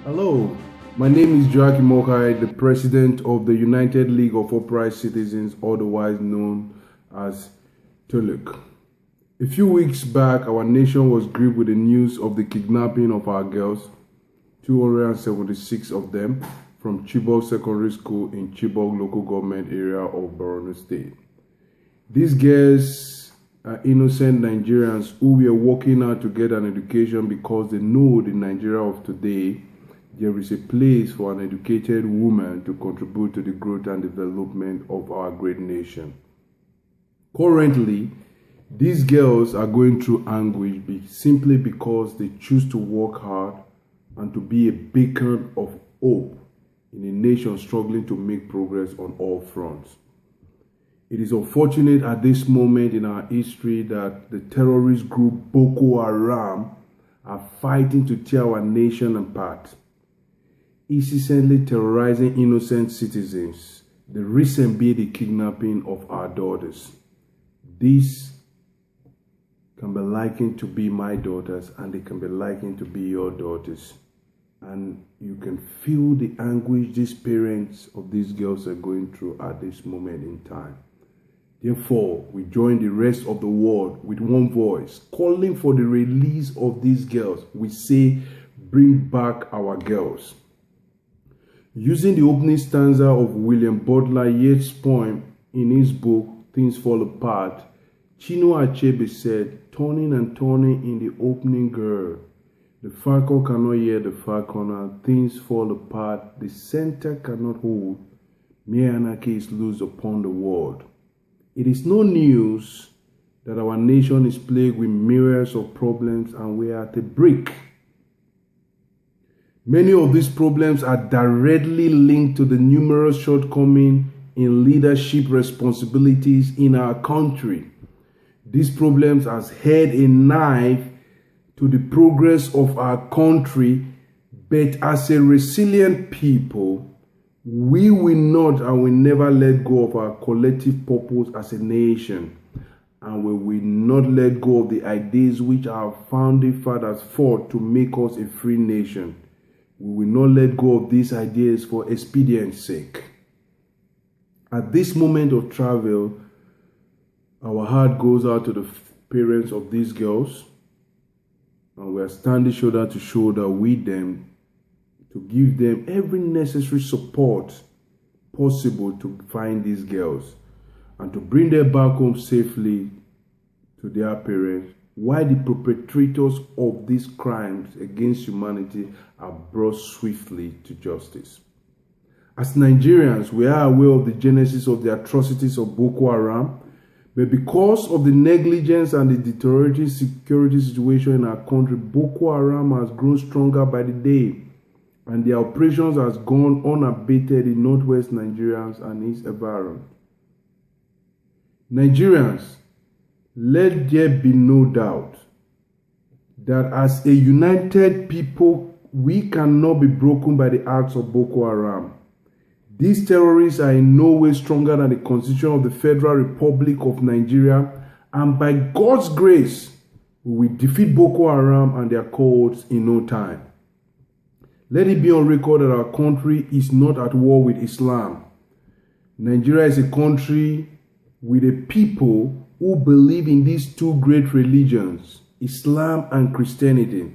Hello, my name is Joachim Okhai, the president of the United League of Upright Citizens, otherwise known as TULUC. A few weeks back, our nation was gripped with the news of the kidnapping of our girls, 276 of them, from Chibok Secondary School in Chibok local government area of Borno State. These girls are innocent Nigerians who were working hard to get an education because they know the Nigeria of today there is a place for an educated woman to contribute to the growth and development of our great nation. Currently, these girls are going through anguish simply because they choose to work hard and to be a beacon of hope in a nation struggling to make progress on all fronts. It is unfortunate at this moment in our history that the terrorist group Book Haram are fighting to tear our nation apart, incessantly terrorizing innocent citizens, the recent being the kidnapping of our daughters. These can be likened to be my daughters, and they can be likened to be your daughters. And you can feel the anguish these parents of these girls are going through at this moment in time. Therefore, we join the rest of the world with one voice, calling for the release of these girls. We say, bring back our girls. Using the opening stanza of William Butler Yeats' poem in his book, Things Fall Apart, Chinua Achebe said, turning and turning in the opening girl, the falcon cannot hear the falconer, things fall apart, the center cannot hold, mere anarchy is loose upon the world. It is no news that our nation is plagued with myriads of problems and we are at a break. Many of these problems are directly linked to the numerous shortcomings in leadership responsibilities in our country. These problems have held a knife to the progress of our country, but as a resilient people, we will not and will never let go of our collective purpose as a nation, and we will not let go of the ideas which our founding fathers fought to make us a free nation. We will not let go of these ideas for expedience's sake. At this moment of travel, our heart goes out to the parents of these girls, and we are standing shoulder to shoulder with them to give them every necessary support possible to find these girls and to bring them back home safely to their parents, while the perpetrators of these crimes against humanity are brought swiftly to justice. As Nigerians, we are aware of the genesis of the atrocities of Boko Haram, but because of the negligence and the deteriorating security situation in our country, Boko Haram has grown stronger by the day, and their operations has gone unabated in northwest Nigeria and its environment. Nigerians, let there be no doubt that as a united people, we cannot be broken by the acts of Boko Haram. These terrorists are in no way stronger than the Constitution of the Federal Republic of Nigeria, and by God's grace, we will defeat Boko Haram and their cohorts in no time. Let it be on record that our country is not at war with Islam. Nigeria is a country with a people who believe in these two great religions, Islam and Christianity.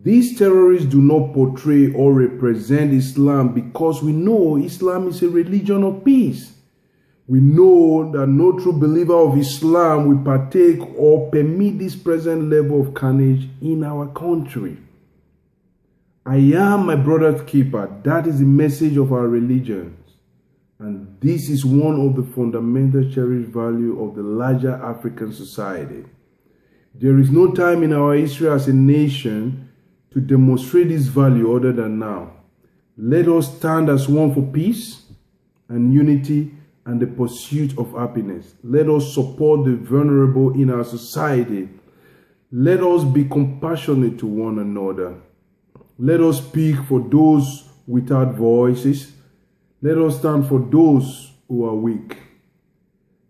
These terrorists do not portray or represent Islam because we know Islam is a religion of peace. We know that no true believer of Islam will partake or permit this present level of carnage in our country. I am my brother's keeper. That is the message of our religions. And this is one of the fundamental cherished values of the larger African society. There is no time in our history as a nation to demonstrate this value other than now. Let us stand as one for peace and unity and the pursuit of happiness. Let us support the vulnerable in our society. Let us be compassionate to one another. Let us speak for those without voices. Let us stand for those who are weak.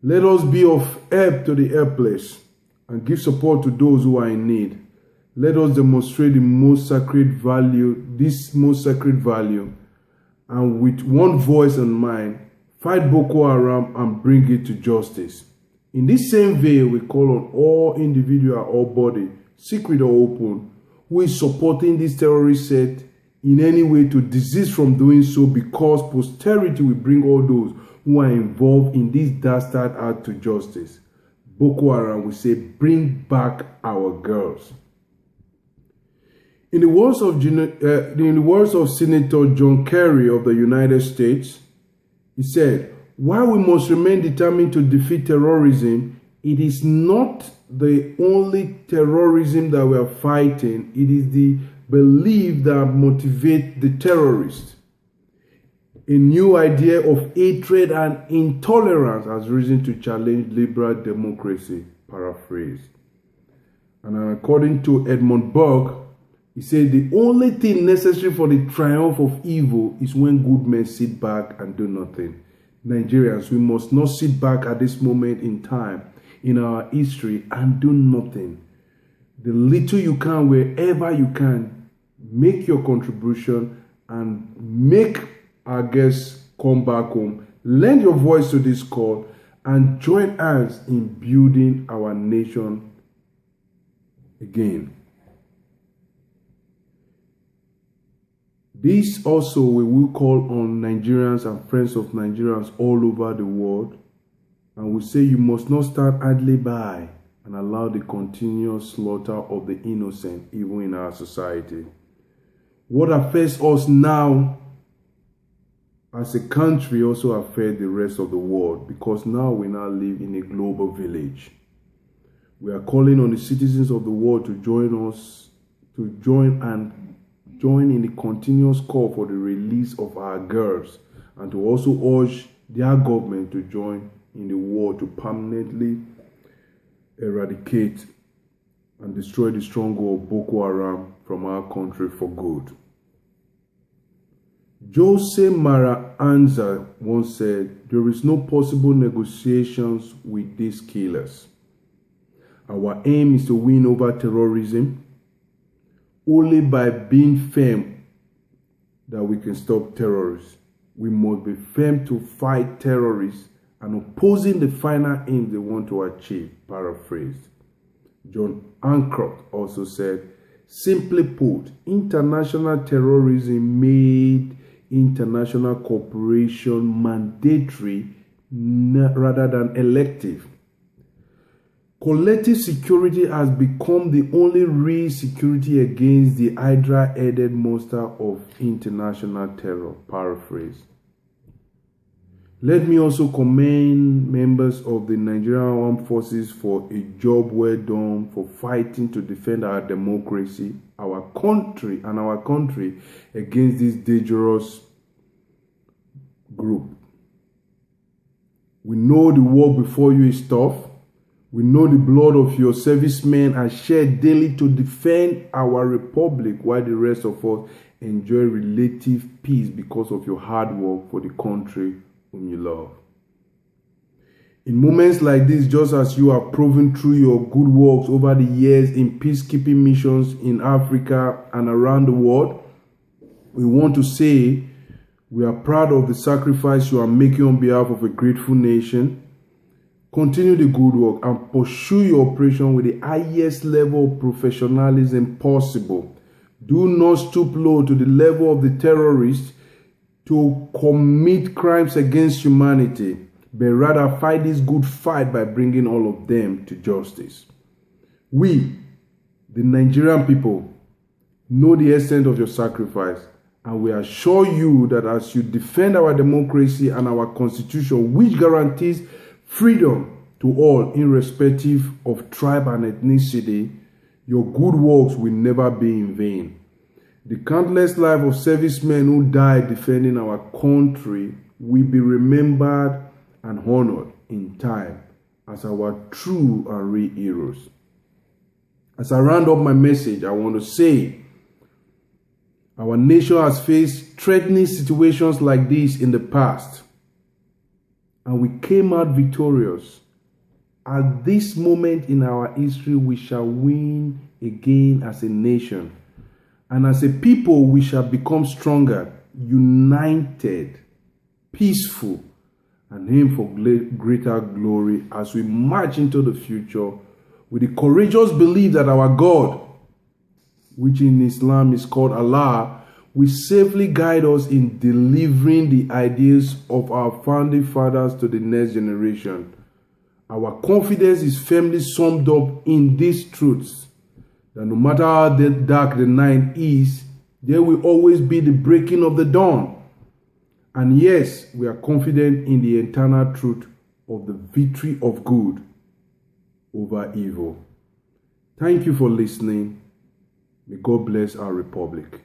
Let us be of help to the helpless and give support to those who are in need. Let us demonstrate this most sacred value, and with one voice and mind, fight Boko Haram and bring it to justice. In this same vein, we call on all individual or body, secret or open, who is supporting this terrorist set in any way to desist from doing so, because posterity will bring all those who are involved in this dastard act to justice. Boko Haram will say, bring back our girls. In the words of Senator John Kerry of the United States, he said, while we must remain determined to defeat terrorism, it is not the only terrorism that we are fighting. It is the belief that motivates the terrorists. A new idea of hatred and intolerance has risen to challenge liberal democracy, paraphrase. And according to Edmund Burke, he said the only thing necessary for the triumph of evil is when good men sit back and do nothing. Nigerians, we must not sit back at this moment in time in our history and do nothing. The little you can, wherever you can, make your contribution and make our guests come back home. Lend your voice to this call and join us in building our nation again. This also we will call on Nigerians and friends of Nigerians all over the world, and we say you must not stand idly by and allow the continuous slaughter of the innocent even in our society. What affects us now as a country also affects the rest of the world, because now we now live in a global village. We are calling on the citizens of the world to join us, to join in the continuous call for the release of our girls, and to also urge their government to join in the war to permanently eradicate and destroy the stronghold of Boko Haram from our country for good. Jose Mara Anza once said, there is no possible negotiations with these killers. Our aim is to win over terrorism. Only by being firm that we can stop terrorists. We must be firm to fight terrorists and opposing the final aim they want to achieve, paraphrased. John Hancock also said, simply put, international terrorism made international cooperation mandatory rather than elective. Collective security has become the only real security against the hydra-headed monster of international terror, paraphrase. Let me also commend members of the Nigerian Armed Forces for a job well done for fighting to defend our democracy, our country against this dangerous group. We know the work before you is tough. We know the blood of your servicemen are shed daily to defend our republic, while the rest of us enjoy relative peace because of your hard work for the country whom you love. In moments like this, just as you have proven through your good works over the years in peacekeeping missions in Africa and around the world, we want to say we are proud of the sacrifice you are making on behalf of a grateful nation. Continue the good work and pursue your operation with the highest level of professionalism possible. Do not stoop low to the level of the terrorists to commit crimes against humanity, but rather fight this good fight by bringing all of them to justice. We, the Nigerian people, know the extent of your sacrifice, and we assure you that as you defend our democracy and our constitution, which guarantees freedom to all, irrespective of tribe and ethnicity, your good works will never be in vain. The countless lives of servicemen who died defending our country will be remembered and honored in time as our true and real heroes. As I round up my message, I want to say our nation has faced threatening situations like this in the past, and we came out victorious. at this moment in our history, we shall win again as a nation. And as a people, we shall become stronger, united, peaceful, and aim for greater glory as we march into the future with the courageous belief that our God, which in Islam is called Allah, will safely guide us in delivering the ideas of our founding fathers to the next generation. Our confidence is firmly summed up in these truths, that no matter how dark the night is, there will always be the breaking of the dawn. And yes, we are confident in the eternal truth of the victory of good over evil. Thank you for listening. May God bless our republic.